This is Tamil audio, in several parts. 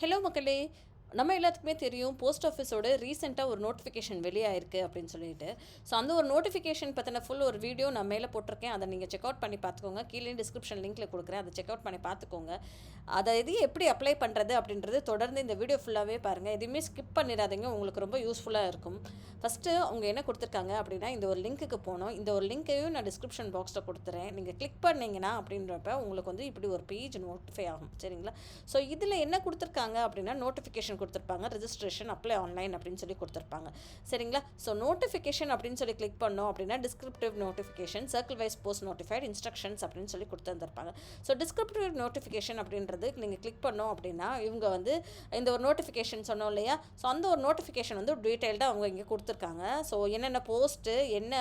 ஹலோ மக்களே! நம்ம எல்லாத்துக்குமே தெரியும் போஸ்ட் ஆஃபீஸோட ரீசென்ட்டாக ஒரு நோட்டிஃபிகேஷன் வெளியாயிருக்கு அப்படின்னு சொல்லிட்டு. ஸோ அந்த ஒரு நோட்டிஃபிகேஷன் பத்தின ஃபுல் ஒரு வீடியோ நான் மேலே போட்டிருக்கேன். அதை நீங்கள் செக் அவுட் பண்ணி பார்த்துக்கோங்க. கீழே டிஸ்கிரிப்ஷன் லிங்க்ல கொடுக்குறேன். அதை செக் அவுட் பண்ணி பார்த்துக்கோங்க. அதை இது எப்படி அப்ளை பண்ணுறது அப்படின்றது தொடர்ந்து இந்த வீடியோ ஃபுல்லாகவே பாருங்கள். எதுவுமே ஸ்கிப் பண்ணிடாதீங்க. உங்களுக்கு ரொம்ப யூஸ்ஃபுல்லாக இருக்கும். ஃபஸ்ட்டு அவங்க என்ன கொடுத்துருக்காங்க அப்படின்னா, இந்த ஒரு லிங்க்குக்கு போகணும். இந்த ஒரு லிங்க்கையும் நான் டிஸ்கிரிப்ஷன் பாக்ஸில் கொடுத்துறேன். நீங்கள் கிளிக் பண்ணீங்கன்னா அப்படின்றப்ப உங்களுக்கு வந்து இப்படி ஒரு பேஜ் நோட்டிஃபை ஆகும். சரிங்களா? ஸோ இதில் என்ன கொடுத்துருக்காங்க அப்படின்னா, நோட்டிஃபிகேஷன் கொடுத்துருப்பாங்க. ரெஜிஸ்ட்ரேஷன் அப்ளை ஆன்லைன் அப்படின்னு சொல்லி கொடுத்துருப்பாங்க. சரிங்களா? ஸோ நோட்டிஃபிகேஷன் அப்படின்னு சொல்லி கிளிக் பண்ணோம் அப்படின்னா, descriptive notification, circle wise post notified, instructions அப்படின்னு சொல்லி கொடுத்துருப்பாங்க. ஸோ டிஸ்கிரிப்டிவ் நோட்டிஃபிகேஷன் அப்படின்றது நீங்கள் கிளிக் பண்ணோம் அப்படின்னா, இவங்க வந்து இந்த ஒரு நோட்டிஃபிகேஷன் சொன்னோம் இல்லையா? ஸோ அந்த ஒரு நோட்டிஃபிகேஷன் வந்து டீட்டெயில்டாக அவங்க இங்கே கொடுத்துருக்காங்க. ஸோ என்னென்ன போஸ்ட்டு, என்ன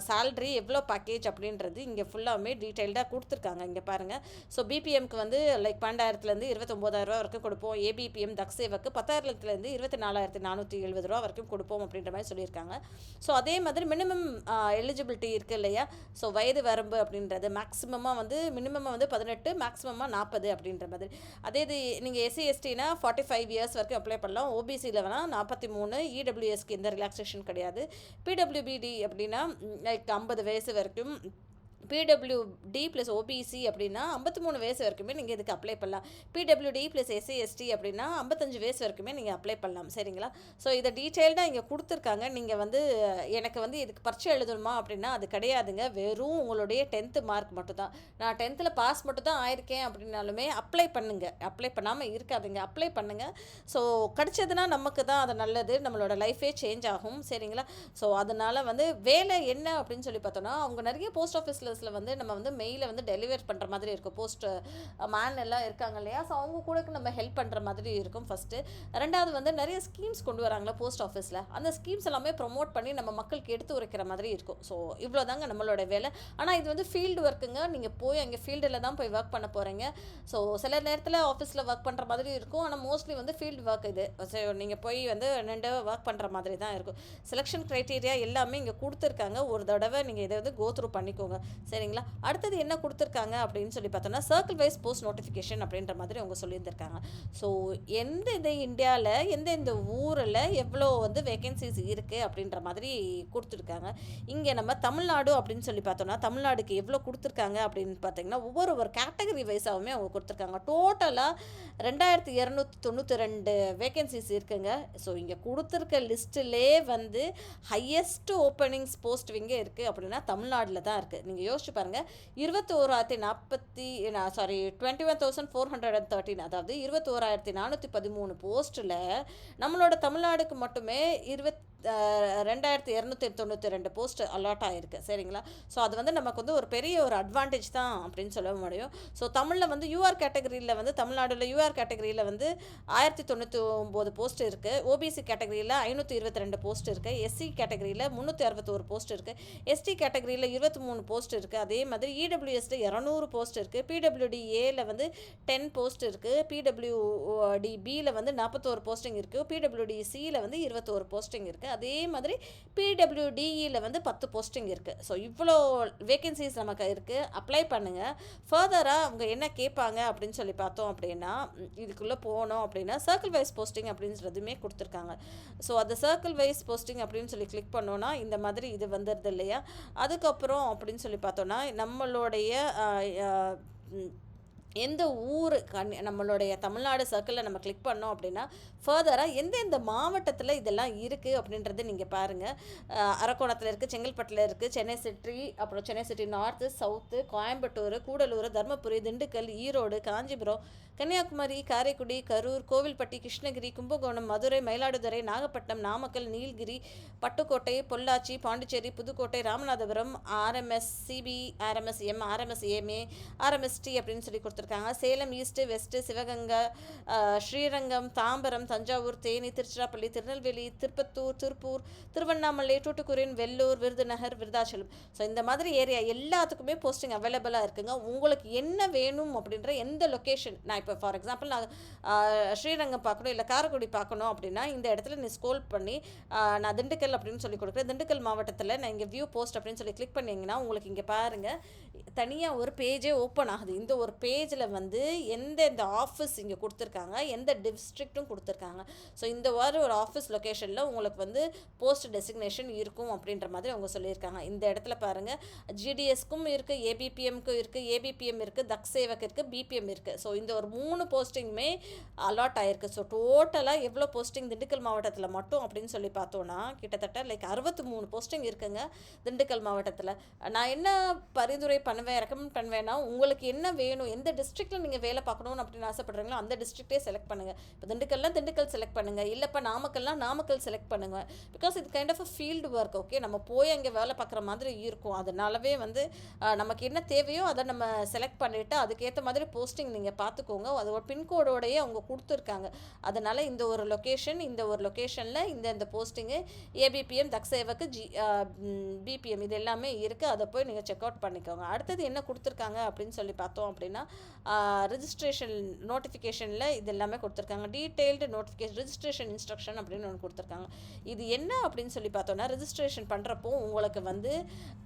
சேல்ரி, எவ்வளோ பேக்கேஜ் அப்படின்றது இங்கே ஃபுல்லாமே டீட்டெயில்டாக கொடுத்துருக்காங்க. இங்கே பாருங்கள். ஸோ பிபிஎம்க்கு வந்து லைக் 12,000 29,000 வரைக்கும் கொடுப்போம். ஏபிபிஎம் தக்ஸேவுக்கு 10,000 24,470 வரைக்கும் கொடுப்போம் அப்படின்ற மாதிரி சொல்லியிருக்காங்க. ஸோ அதே மாதிரி மினிமம் எலிஜிபிலிட்டி இருக்குது இல்லையா? ஸோ வயது வரம்பு அப்படின்றது மேக்ஸிமமாக வந்து மினிமமாக வந்து 18, மேக்ஸிமமாக 40 அப்படின்ற மாதிரி. அதே இது நீங்கள் எஸ்சி/எஸ்டினா 45 இயர்ஸ் வரைக்கும் அப்ளை பண்ணலாம். ஓபிசியில் வேணால் 43. இடபிள்யூஎஸ்க்கு எந்த ரிலாக்ஸேஷன் கிடையாது. பிடபிள்யூபிடி அப்படின்னா லைக் 50 வயசு வரைக்கும். பிடபிள்யூடி ப்ளஸ் ஓபிசி அப்படின்னா 53 வயசு வரைக்குமே நீங்கள் இதுக்கு அப்ளை பண்ணலாம். பிடபிள்யூடி ப்ளஸ் எஸ்சி/எஸ்டி அப்படின்னா 55 வயசு வரைக்குமே நீங்கள் அப்ளை பண்ணலாம். சரிங்களா? ஸோ இதை டீட்டெயில்டாக இங்கே கொடுத்துருக்காங்க. நீங்கள் வந்து எனக்கு வந்து இதுக்கு பரீட்சை எழுதணுமா அப்படின்னா அது கிடையாதுங்க. வெறும் உங்களுடைய 10th மார்க் மட்டும்தான். நான் 10th பாஸ் மட்டும் தான் ஆயிருக்கேன் அப்படின்னாலுமே அப்ளை பண்ணுங்கள். அப்ளை பண்ணாமல் இருக்காதுங்க. அப்ளை பண்ணுங்கள். ஸோ கிடச்சதுன்னா நமக்கு தான் அது நல்லது. நம்மளோட லைஃபே சேஞ்ச் ஆகும். சரிங்களா? ஸோ அதனால் வந்து வேலை என்ன அப்படின்னு சொல்லி பார்த்தோன்னா, அவங்க நிறைய போஸ்ட் ஆஃபீஸில் வந்து நம்ம வந்து மெயிலை வந்து டெலிவர் பண்ணுற மாதிரி இருக்கும். போஸ்ட் மேன் எல்லாம் இருக்காங்க இல்லையா? ஸோ அவங்க கூட நம்ம ஹெல்ப் பண்ணுற மாதிரி இருக்கும் ஃபஸ்ட்டு. ரெண்டாவது வந்து நிறைய ஸ்கீம்ஸ் கொண்டு வராங்களா போஸ்ட் ஆஃபீஸில். அந்த ஸ்கீம்ஸ் எல்லாமே ப்ரொமோட் பண்ணி நம்ம மக்களுக்கு எடுத்து உரைக்கிற மாதிரி இருக்கும். ஸோ இவ்வளோ தாங்க நம்மளோட வேலை. ஆனால் இது வந்து ஃபீல்டு ஒர்க்குங்க. நீங்கள் போய் அங்கே ஃபீல்டில் தான் போய் ஒர்க் பண்ண போகிறீங்க. ஸோ சில நேரத்தில் ஆஃபீஸில் ஒர்க் பண்ணுற மாதிரி இருக்கும். ஆனால் மோஸ்ட்லி வந்து ஃபீல்டு ஒர்க் இது. ஸோ நீங்கள் போய் வந்து நின்று ஒர்க் பண்ணுற மாதிரி தான் இருக்கும். செலெக்ஷன் க்ரைட்டீரியா எல்லாமே இங்கே கொடுத்துருக்காங்க. ஒரு தடவை நீங்கள் இதை வந்து கோத்ரூ பண்ணிக்கோங்க. சரிங்களா? அடுத்தது என்ன கொடுத்துருக்காங்க அப்படின்னு சொல்லி பார்த்தோன்னா, சர்க்கிள் வைஸ் போஸ்ட் நோட்டிஃபிகேஷன் அப்படின்ற மாதிரி அவங்க சொல்லியிருந்திருக்காங்க. ஸோ எந்தெந்த இந்தியாவில் எந்தெந்த ஊரில் எவ்வளோ வந்து வேகன்சிஸ் இருக்குது அப்படின்ற மாதிரி கொடுத்துருக்காங்க. இங்கே நம்ம தமிழ்நாடு அப்படின்னு சொல்லி பார்த்தோன்னா, தமிழ்நாடுக்கு எவ்வளோ கொடுத்துருக்காங்க அப்படின்னு பார்த்தீங்கன்னா, ஒவ்வொரு கேட்டகரி வைஸாகவுமே அவங்க கொடுத்துருக்காங்க. டோட்டலாக 2,292 வேகன்சிஸ் இருக்குங்க. ஸோ இங்கே கொடுத்துருக்க லிஸ்ட்டிலே வந்து ஹையஸ்ட் ஓப்பனிங்ஸ் போஸ்ட் இங்கே இருக்குது அப்படின்னா தமிழ்நாட்டில் தான் இருக்குது. நீங்கள் யோசிச்சு பாருங்கள். 21,413, அதாவது 21,413 போஸ்ட்டில் நம்மளோட தமிழ்நாடுக்கு மட்டுமே 2,292 போஸ்ட் அலாட் ஆகிருக்கு. சரிங்களா? ஸோ அது வந்து நமக்கு வந்து ஒரு பெரிய ஒரு அட்வான்டேஜ் தான் அப்படின்னு சொல்ல முடியும். ஸோ தமிழில் வந்து யூஆர் கேட்டகரியில் வந்து தமிழ்நாடுல யூஆர் கேட்டகரியில் வந்து 1099 போஸ்ட் இருக்குது. ஓபிசி கேட்டகரியில் 522 போஸ்ட் இருக்குது. எஸ்சி கேட்டகரியில் 361 போஸ்ட் இருக்குது. எஸ்டி கேட்டகரியில் 23 போஸ்ட் இருக்குது. அதே மாதிரி இடபிள்யூஎஸ்ல 200 போஸ்ட் இருக்குது. பிடபிள்யூடிஏல வந்து 10 போஸ்ட் இருக்குது. பிடபிள்யூடிபியில் வந்து 41 போஸ்டிங் இருக்குது. பிடபிள்யூடிசியில் வந்து 21 போஸ்டிங் இருக்குது. அதே மாதிரி பிடபிள்யூடிஇயில் வந்து 10 போஸ்டிங் இருக்குது. ஸோ இவ்வளோ வேகன்சிஸ் நமக்கு இருக்குது. அப்ளை பண்ணுங்கள். ஃபர்தராக அவங்க என்ன கேட்பாங்க அப்படின்னு சொல்லி பார்த்தோம் அப்படின்னா, இதுக்குள்ளே போனோம் அப்படின்னா சர்க்கிள் வைஸ் போஸ்டிங் அப்படின்றதுமே கொடுத்துருக்காங்க. ஸோ அந்த சர்க்கிள் வைஸ் போஸ்டிங் அப்படின்னு சொல்லி கிளிக் பண்ணோன்னா இந்த மாதிரி இது வந்துடுது இல்லையா? அதுக்கப்புறம் அப்படின்னு சொல்லி பார்த்தோன்னா, நம்மளுடைய எந்த ஊர் நம்மளுடைய தமிழ்நாடு சர்க்கிளில் நம்ம கிளிக் பண்ணோம் அப்படின்னா, ஃபர்தராக எந்தெந்த மாவட்டத்தில் இதெல்லாம் இருக்குது அப்படின்றத நீங்கள் பாருங்கள். அரக்கோணத்தில் இருக்குது, செங்கல்பட்டில் இருக்குது, சென்னை சிட்டி, அப்புறம் Chennai city north, south, Coimbatore, Gudalur, Dharmapuri, Dindigul, Erode, Kanchipuram, Kanyakumari, Karaikudi, Karur, Kovilpatti, Krishnagiri, Kumbakonam, Madurai, Mayiladuthurai, Nagapattinam, Namakkal, Nilgiri, Pattukkottai, Pollachi, Pondicherry, Pudukkottai, Ramanathapuram, RMS CB, RMS M, RMS AMA, RMST அப்படின்னு சொல்லி கொடுத்துருக்காங்க. Salem east, west, Sivaganga, Srirangam, Tambaram, Thanjavur, Theni, Tiruchirappalli, Tirunelveli, Tiruppur, Tiruvannamalai, Thoothukudi, Vellore, Virudhunagar, Vriddhachalam. So இந்த மாதிரி ஏரியா எல்லாத்துக்குமே போஸ்டிங் அவைலபிளாக இருக்குங்க. உங்களுக்கு என்ன வேணும் அப்படின்ற எந்த லொக்கேஷன் நான் இப்போ ஃபார் எக்ஸாம்பிள் நான் ஸ்ரீரங்கம் பார்க்கணும் இல்லை காரைக்குடி பார்க்கணும் அப்படின்னா இந்த இடத்துல நீ ஸ்க்ரோல் பண்ணி நான் திண்டுக்கல் அப்படின்னு சொல்லி கொடுக்குறேன். திண்டுக்கல் மாவட்டத்தில் நான் இங்கே வியூ போஸ்ட் அப்படின்னு சொல்லி கிளிக் பண்ணிங்கன்னா உங்களுக்கு இங்கே பாருங்கள் தனியாக ஒரு பேஜே ஓப்பன் ஆகுது. இந்த ஒரு பேஜில் வந்து எந்த ஆஃபீஸ் இங்கே கொடுத்துருக்காங்க, எந்த டிஸ்ட்ரிக்ட்டும் கொடுத்துருக்காங்க. ஸோ இந்த மாதிரி ஒரு ஆஃபீஸ் லொக்கேஷனில் உங்களுக்கு வந்து போஸ்ட் டெசிக்னேஷன் இருக்கும் அப்படின்ற மாதிரி அவங்க சொல்லியிருக்காங்க. இந்த இடத்துல பாருங்கள் ஜிடிஎஸ்க்கும் இருக்குது, ஏபிபிஎம்க்கும் இருக்குது, ஏபிபிஎம் இருக்குது, தக் சேவக் இருக்குது, பிபிஎம் இருக்குது. ஸோ இந்த ஒரு 3 போஸ்டிங்குமே அலாட் ஆகிருக்கு. ஸோ டோட்டலாக எவ்வளோ போஸ்டிங் திண்டுக்கல் மாவட்டத்தில் மட்டும் அப்படின்னு சொல்லி பார்த்தோன்னா கிட்டத்தட்ட லைக் 63 போஸ்டிங் இருக்குங்க திண்டுக்கல் மாவட்டத்தில். நான் என்ன பரிந்துரை ரெக்கமெண்ட் பண்ணுவேன்னா உங்களுக்கு என்ன வேணும், எந்த டிஸ்ட்ரிக்டில் நீங்கள் வேலை பார்க்கணும்னு அப்படின்னு ஆசைப்படுறீங்களோ அந்த டிஸ்ட்ரிக்டே செலக்ட் பண்ணுங்கள். இப்போ திண்டுக்கல் செலக்ட் பண்ணுங்கள், இல்லைப்பா நாமக்கல் செலக்ட் பண்ணுங்கள். பிகாஸ் இது kind of a field work. Okay, நம்ம போய் அங்கே வேலை பார்க்குற மாதிரி இருக்கும். அதனாலவே வந்து நமக்கு என்ன தேவையோ அதை நம்ம செலக்ட் பண்ணிவிட்டு அதுக்கேற்ற மாதிரி போஸ்டிங் நீங்கள் பார்த்துக்கோங்க. அது ஒரு பின்கோடோடையே அவங்க கொடுத்துருக்காங்க. அதனால் இந்த ஒரு லொக்கேஷனில் இந்த போஸ்டிங்கு ஏபிபிஎம், தக் சேவக்கு, பிபிஎம் இது எல்லாமே இருக்குது. அதை போய் நீங்கள் செக் அவுட் பண்ணிக்கோங்க. அடுத்தது என்ன கொடுத்துருக்காங்க அப்படின்னு சொல்லி பார்த்தோம் அப்படின்னா ரெஜிஸ்ட்ரேஷன் நோட்டிஃபிகேஷனில் இது எல்லாமே கொடுத்துருக்காங்க. டீட்டெயில்டு நோட்டிஃபிகேஷன் ரிஜிஸ்ட்ரேஷன் இன்ஸ்ட்ரக்ஷன் அப்படின்னு ஒன்று கொடுத்துருக்காங்க. இது என்ன அப்படின்னு சொல்லி பார்த்தோன்னா ரெஜிஸ்ட்ரேஷன் பண்ணுறப்போ உங்களுக்கு வந்து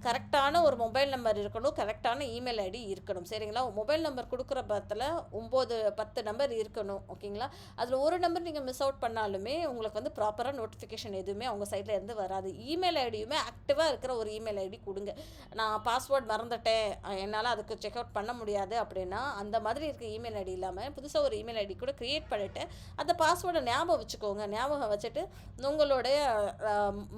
கரெக்டான ஒரு மொபைல் நம்பர் இருக்கணும், கரெக்டான இமெயில் ஐடி இருக்கணும். சரிங்களா? மொபைல் நம்பர் கொடுக்குற பத்தில் 9-10 நம்பர் இருக்கணும். ஓகேங்களா? அதில் ஒரு நம்பர் நீங்கள் மிஸ் அவுட் பண்ணாலுமே உங்களுக்கு வந்து ப்ராப்பராக நோட்டிஃபிகேஷன் எதுவுமே அவங்க சைடில் இருந்து வராது. இமெயில் ஐடியுமே ஆக்டிவாக இருக்கிற ஒரு இமெயில் ஐடி கொடுங்க. நான் பாஸ்வேர்ட் மறந்துட்டேன், என்னால் அதுக்கு செக் அவுட் பண்ண முடியாது அப்படின்னா அந்த மாதிரி இருக்க இமெயில் ஐடி இல்லாமல் புதுசாக ஒரு இமெயில் ஐடி கூட க்ரியேட் பண்ணிவிட்டு அந்த பாஸ்வேர்டை ஞாபகம் வச்சுக்கோங்க. ஞாபகம் வச்சுட்டு உங்களுடைய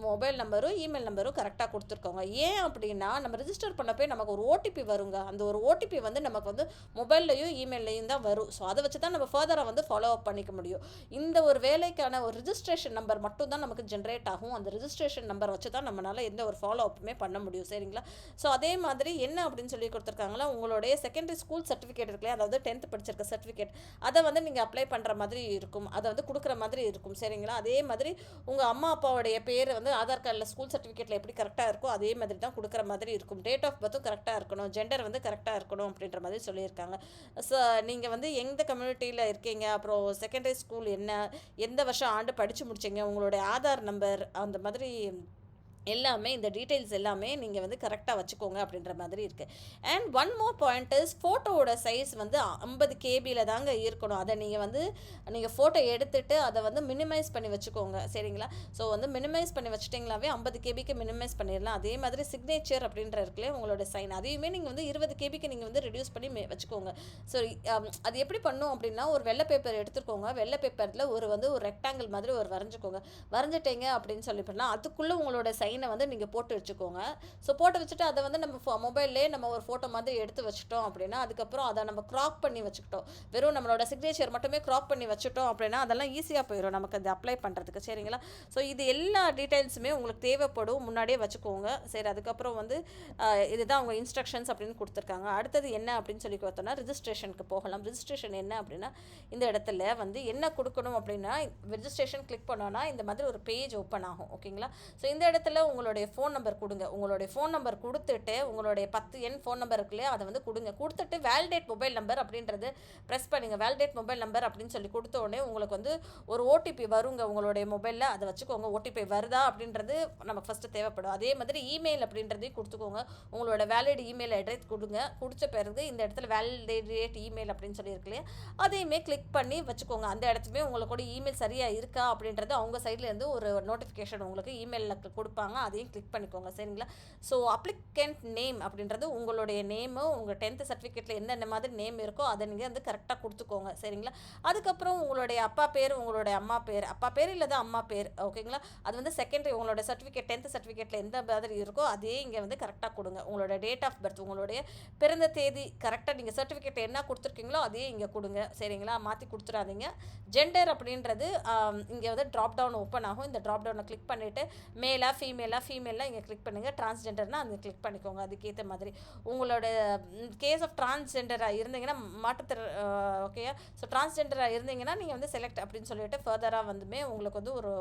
மொபைல் நம்பரும் இமெயில் நம்பரும் கரெக்டாக கொடுத்துருக்கோங்க. ஏன் அப்படின்னா நம்ம ரிஜிஸ்டர் பண்ணப்போ நமக்கு ஒரு ஓடிபி வருங்க. அந்த ஒரு ஓடிபி வந்து நமக்கு வந்து மொபைல்லையும் இமெயில்லையும் தான் வரும். ஸோ அதை வச்சு தான் நம்ம ஃபர்தராக வந்து ஃபாலோ அப் பண்ணிக்க முடியும். இந்த ஒரு வேலைக்கான ஒரு ரிஜிஸ்ட்ரேஷன் நம்பர் மட்டும் தான் நமக்கு ஜென்ரேட் ஆகும். அந்த ரிஜிஸ்ட்ரேஷன் நம்பர் வச்சு தான் நம்மளால் எந்த ஒரு ஃபாலோ அப்புமே பண்ண முடியும். சரிங்களா? ஸோ அதே மாதிரி என்ன அப்படின்னு சொல்லி கொடுத்துருக்காங்களா, உங்களுடைய செகண்டரி ஸ்கூல் சர்டிஃபிகேட் இருக்குல்லையா, அதாவது 10th படிச்சிருக்க சர்டிஃபிகேட், அதை வந்து நீங்கள் அப்ளை பண்ணுற மாதிரி இருக்கும், அதை வந்து கொடுக்குற மாதிரி இருக்கும். சரிங்களா? அதே மாதிரி உங்கள் அம்மா அப்பாவுடைய பேர் வந்து ஆதார் கார்டில் ஸ்கூல் சர்டிஃபிகேட்டில் எப்படி கரெக்டாக இருக்கோ அதே மாதிரி தான் கொடுக்குற மாதிரி இருக்கும். டேட் ஆஃப் பர்த்தும் கரெக்டாக இருக்கணும், ஜெண்டர் வந்து கரெக்டாக இருக்கணும் அப்படின்ற மாதிரி சொல்லியிருக்காங்க. ஸோ நீங்கள் வந்து எந்த கம்யூனிட்டியில் இருக்கீங்க, அப்புறம் செகண்டரி ஸ்கூல் என்ன, எந்த வருஷம் ஆண்டு படித்து முடிச்சிங்க, உங்களுடைய ஆதார் நம்பர், அந்த மாதிரி எல்லாமே இந்த டீட்டெயில்ஸ் எல்லாமே நீங்கள் வந்து கரெக்டாக வச்சுக்கோங்க அப்படின்ற மாதிரி இருக்குது. And one more point is ஃபோட்டோவோட சைஸ் வந்து 50 கேபியில் தாங்க இருக்கணும். அதை நீங்கள் ஃபோட்டோ எடுத்துகிட்டு அதை வந்து மினிமைஸ் பண்ணி வச்சுக்கோங்க. சரிங்களா? ஸோ வந்து மினிமைஸ் பண்ணி வச்சுட்டிங்களாவே 50 கேபிக்கு மினிமைஸ் பண்ணிடலாம். அதே மாதிரி சிக்னேச்சர் அப்படின்ற இருக்குல்லையே உங்களோட சைன், அதையுமே நீங்கள் வந்து 20 கேபிக்கு நீங்கள் வந்து ரெடியூஸ் பண்ணி வச்சுக்கோங்க. ஸோ அது எப்படி பண்ணும் அப்படின்னா ஒரு வெள்ளை பேப்பர் எடுத்துக்கோங்க. வெள்ளை பேப்பரில் ஒரு ரெக்டாங்கிள் மாதிரி வரைஞ்சிட்டீங்க அப்படின்னு சொல்லி பண்ணலாம். அதுக்குள்ளே உங்களோட சைனை வந்து நீங்கள் போட்டு வச்சுக்கோங்க. ஸோ போட்டு வச்சுட்டு அதை வந்து நம்ம மொபைல்லே நம்ம ஒரு ஃபோட்டோ மாதிரி எடுத்து வச்சுட்டோம் அப்படின்னா அதுக்கப்புறம் அதை நம்ம க்ராப் பண்ணி வச்சுக்கிட்டோம், வெறும் நம்மளோட சிக்னேச்சர் மட்டுமே க்ராப் பண்ணி வச்சுட்டோம் அப்படின்னா அதெல்லாம் ஈஸியாக போயிடும் நமக்கு அது அப்ளை பண்ணுறதுக்கு. சரிங்களா? ஸோ இது எல்லா டீட்டெயில்ஸுமே உங்களுக்கு தேவைப்படும், முன்னாடியே வச்சுக்கோங்க. சரி, அதுக்கப்புறம் வந்து இதுதான் அவங்க இன்ஸ்ட்ரக்ஷன்ஸ் அப்படின்னு கொடுத்துருக்காங்க. அடுத்தது என்ன அப்படின்னு சொல்லி பார்த்தோன்னா ரிஜிஸ்ட்ரேஷனுக்கு போகலாம். ரிஜிஸ்ட்ரேஷன் என்ன அப்படின்னா இந்த இடத்துல வந்து என்ன கொடுக்கணும் அப்படின்னா ரிஜிஸ்ட்ரேஷன் கிளிக் பண்ணோன்னா இந்த மாதிரி ஒரு பேஜ் ஓப்பன் ஆகும். ஓகேங்களா? ஸோ இந்த இடத்துல உங்களுடைய ஃபோன் நம்பர் கொடுங்க. உங்களுடைய ஃபோன் நம்பர் கொடுத்துட்டு உங்களுடைய 10 எண் ஃபோன் நம்பர் இருக்குல்லையா அதை வந்து கொடுத்துட்டு வேலிடேட் மொபைல் நம்பர் அப்படின்றது ப்ரெஸ் பண்ணுங்கள். வேலிடேட் மொபைல் நம்பர் அப்படின்னு சொல்லி கொடுத்த உடனே உங்களுக்கு வந்து ஒரு ஓடிபி வருங்க உங்களுடைய மொபைலில். அதை வச்சுக்கோங்க. ஓடிபி வருதா அப்படின்றது நமக்கு ஃபஸ்ட்டு தேவைப்படும். அதே மாதிரி இமெயில் அப்படின்றதையும் கொடுத்துக்கோங்க. உங்களோட வேலிட் இமெயில் அட்ரஸ் கொடுங்க. கொடுத்த பிறகு இந்த இடத்துல வேலிடேட் இமெயில் அப்படின்னு சொல்லியிருக்கு இல்லையா, அதையுமே கிளிக் பண்ணி வச்சுக்கோங்க. அந்த இடத்துமே உங்களோட இமெயில் சரியாக இருக்கா அப்படின்றது அவங்க சைட்லேருந்து ஒரு நோட்டிஃபிகேஷன் உங்களுக்கு இமெயிலில் கொடுப்பாங்க. அதையும் கிளிக் பண்ணிக்கோங்க. சரிங்களா? ஸோ அப்ளிகண்ட் நேம் அப்படின்றது உங்களுடைய நேமு, உங்கள் 10th சர்டிஃபிகேட்டில் எந்தெந்த மாதிரி நேம் இருக்கோ அதை நீங்கள் வந்து கரெக்டாக கொடுத்துக்கோங்க. சரிங்களா? அதுக்கப்புறம் உங்களுடைய அப்பா பேர், உங்களுடைய அம்மா பேர், அப்பா பேர் இல்லை தான் அம்மா பேர். ஓகேங்களா? அது வந்து செகண்டரி உங்களோட சர்டிஃபிகேட் 10th சர்டிஃபிகேட்டில் எந்த மாதிரி இருக்கோ அதே இங்கே வந்து கரெக்டாக கொடுங்க. உங்களோட டேட் ஆஃப் பர்த், உங்களுடைய பிறந்த தேதி கரெக்டாக நீங்கள் சர்டிஃபிகேட் என்ன கொடுத்துருக்கீங்களோ அதே இங்கே கொடுங்க. சரிங்களா? மாற்றி கொடுத்துடாதீங்க. ஜெண்டர் அப்படின்றது இங்கே வந்து ட்ராப் டவுன் ஓப்பன் ஆகும். இந்த ட்ராப் டவுனை கிளிக் பண்ணிவிட்டு மேலா ஃபீமேல் ஃபீமேலாக இங்கே கிளிக் பண்ணுங்கள். டிரான்ஸ்ஜெண்டர்னால் அங்கே கிளிக் பண்ணிக்கோங்க. அதுக்கேற்ற மாதிரி உங்களோட கேஸ் ஆஃப் டிரான்ஸ்ஜெண்டராக இருந்தீங்கன்னா ஓகேயா. ஸோ டிரான்ஸ்ஜெண்டராக இருந்தீங்கன்னா நீங்கள் வந்து செலக்ட் அப்படின்னு சொல்லிட்டு ஃபர்தராக வந்துமே உங்களுக்கு வந்து ஒரு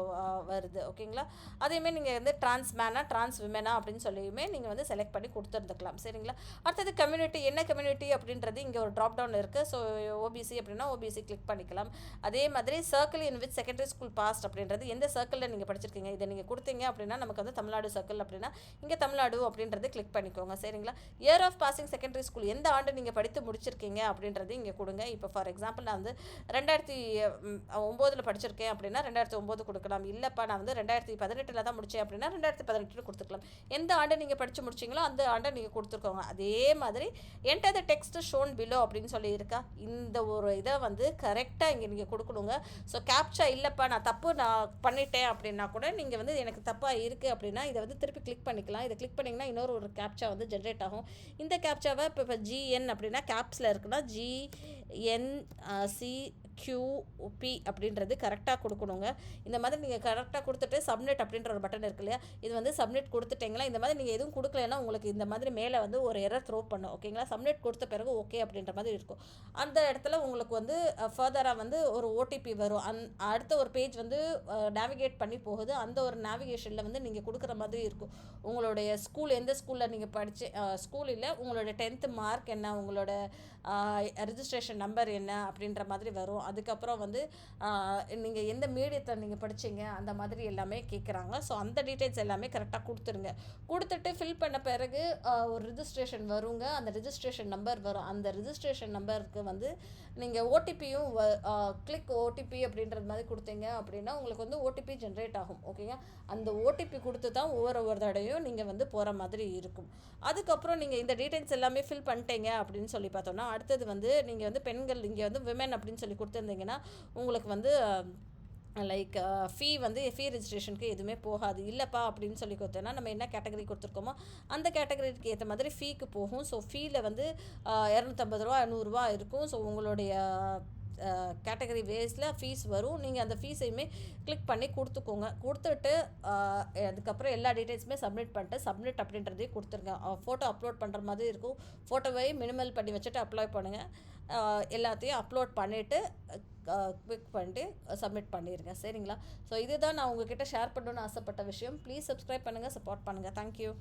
வருது. ஓகேங்களா. அதேமாதிரி நீங்கள் வந்து டிரான்ஸ் மேனா டிரான்ஸ் விமனா அப்படின்னு சொல்லியுமே நீங்கள் வந்து செலக்ட் பண்ணி கொடுத்துருந்துக்கலாம். சரிங்களா. அடுத்தது கம்யூனிட்டி, என்ன கம்யூனிட்டி அப்படின்றது இங்கே ஒரு ட்ராப் டவுன் இருக்குது. ஸோ ஓபிசி அப்படின்னா ஓபிசி கிளிக் பண்ணிக்கலாம். அதே மாதிரி circle in with secondary school passed அப்படின்றது எந்த சர்க்கிளில் நீங்கள் படிச்சிருக்கீங்க இதை நீங்கள் கொடுத்தீங்க அப்படின்னா நமக்கு வந்து தமிழ்நாடு சர்க்கிள் அப்படின்னா இங்கே தமிழ்நாடு அப்படின்றது கிளிக் பண்ணிக்கோங்க. சரிங்களா. Year of passing secondary school, எந்த ஆண்டு நீங்கள் படித்து முடிச்சிருக்கீங்க அப்படின்றது இங்கே கொடுங்க. இப்போ ஃபார் எக்ஸாம்பிள் நான் வந்து 2009 படிச்சிருக்கேன் அப்படின்னா 2009 கொடுக்கலாம். இல்லைப்பா நான் வந்து 2018 தான் முடித்தேன் அப்படின்னா 2018 கொடுத்துக்கலாம். எந்த ஆண்டு நீங்கள் படித்து முடிச்சிங்களோ அந்த ஆண்டை நீங்கள் கொடுத்துருக்கோங்க. அதே மாதிரி என்டர் த டெக்ஸ்ட் ஷோன் பிலோ அப்படின்னு சொல்லி இருக்கா, இந்த ஒரு இதை வந்து கரெக்டாக இங்கே நீங்கள் கொடுக்கணுங்க. ஸோ கேப்சா இல்லைப்பா நான் பண்ணிட்டேன் அப்படின்னா கூட நீங்கள் வந்து எனக்கு தப்பாக இருக்குது அப்படின்னா இதை வந்து திருப்பி கிளிக் பண்ணிக்கலாம். இதை கிளிக் பண்ணிங்கன்னா இன்னொரு ஒரு கேப்சா வந்து ஜென்ரேட் ஆகும். இந்த கேப்சாவை இப்போ ஜிஎன் அப்படின்னா கேப்ஸில் இருக்குன்னா GNCQP அப்படின்றது கரெக்டாக கொடுக்கணுங்க. இந்த மாதிரி நீங்கள் கரெக்டாக கொடுத்துட்டு சப்மிட் அப்படின்ற ஒரு பட்டன் இருக்கு இல்லையா, இது வந்து சப்மிட் கொடுத்துட்டிங்களா. இந்த மாதிரி நீங்கள் எதுவும் கொடுக்கலன்னா உங்களுக்கு இந்த மாதிரி மேலே வந்து ஒரு எரர் த்ரோ பண்ணும். ஓகேங்களா. சப்மிட் கொடுத்த பிறகு ஓகே அப்படின்ற மாதிரி இருக்கும். அந்த இடத்துல உங்களுக்கு வந்து ஃபர்தராக வந்து ஒரு ஓடிபி வரும். அடுத்த ஒரு பேஜ் வந்து நேவிகேட் பண்ணி போகுது. அந்த ஒரு நேவிகேஷனில் வந்து நீங்கள் கொடுக்குற மாதிரி இருக்கும். உங்களுடைய ஸ்கூல் எந்த ஸ்கூலில் நீங்கள் ஸ்கூல் இல்லை, உங்களோட 10th மார்க் என்ன, உங்களோட ரெஜிஸ்ட்ரேஷன் நம்பர் என்ன அப்படின்ற மாதிரி வரும். அதுக்கப்புறம் வந்து நீங்கள் எந்த மீடியத்தில் நீங்கள் படிச்சீங்க அந்த மாதிரி எல்லாமே கேட்குறாங்க. ஸோ அந்த டீட்டெயில்ஸ் எல்லாமே கரெக்டாக கொடுத்துருங்க. கொடுத்துட்டு ஃபில் பண்ண பிறகு ஒரு ரிஜிஸ்ட்ரேஷன் வருங்க. அந்த ரிஜிஸ்ட்ரேஷன் நம்பர் வரும். அந்த ரிஜிஸ்ட்ரேஷன் நம்பருக்கு வந்து நீங்கள் ஓடிபியும் கிளிக் ஓடிபி அப்படின்றது மாதிரி கொடுத்தீங்க அப்படின்னா உங்களுக்கு வந்து ஓடிபி ஜென்ரேட் ஆகும். ஓகேங்க. அந்த ஓடிபி கொடுத்து தான் ஒவ்வொரு தடையும் நீங்கள் வந்து போகிற மாதிரி இருக்கும். அதுக்கப்புறம் நீங்கள் இந்த டீட்டெயில்ஸ் எல்லாமே ஃபில் பண்ணிட்டீங்க அப்படின்னு சொல்லி பார்த்தோன்னா அடுத்தது வந்து நீங்கள் வந்து பெண்கள் இங்கே வந்து விமென் அப்படின்னு சொல்லி கொடுத்துருந்தீங்கன்னா உங்களுக்கு வந்து லைக் ஃபீ ரெஜிஸ்ட்ரேஷனுக்கு எதுவுமே போகாது. இல்லைப்பா அப்படின்னு சொல்லி கொடுத்தோன்னா நம்ம என்ன கேட்டகரி கொடுத்துருக்கோமோ அந்த கேட்டகரிக்கு ஏற்ற மாதிரி ஃபீக்கு போகும். ஸோ ஃபீயில் வந்து 250 ரூபா 100 ரூபா இருக்கும். ஸோ உங்களுடைய கேட்டகரி பேஸில் ஃபீஸ் வரும். நீங்கள் அந்த ஃபீஸையுமே கிளிக் பண்ணி கொடுத்துக்கோங்க. கொடுத்துட்டு அதுக்கப்புறம் எல்லா டீட்டெயில்ஸுமே சப்மிட் அப்படின்றதையும் கொடுத்துருங்க. ஃபோட்டோ அப்லோட் பண்ணுற மாதிரி இருக்கும். ஃபோட்டோவை மினிமல் பண்ணி வச்சுட்டு அப்ளை பண்ணுங்கள். எல்லாத்தையும் அப்லோட் பண்ணிவிட்டு கிளிக் பண்ணிட்டு சப்மிட் பண்ணிடுங்க. சரிங்களா. ஸோ இதுதான் நான் உங்ககிட்ட ஷேர் பண்ணணுன்னு ஆசைப்பட்ட விஷயம். ப்ளீஸ் சப்ஸ்கிரைப் பண்ணுங்கள், சப்போர்ட் பண்ணுங்கள். தேங்க்யூ.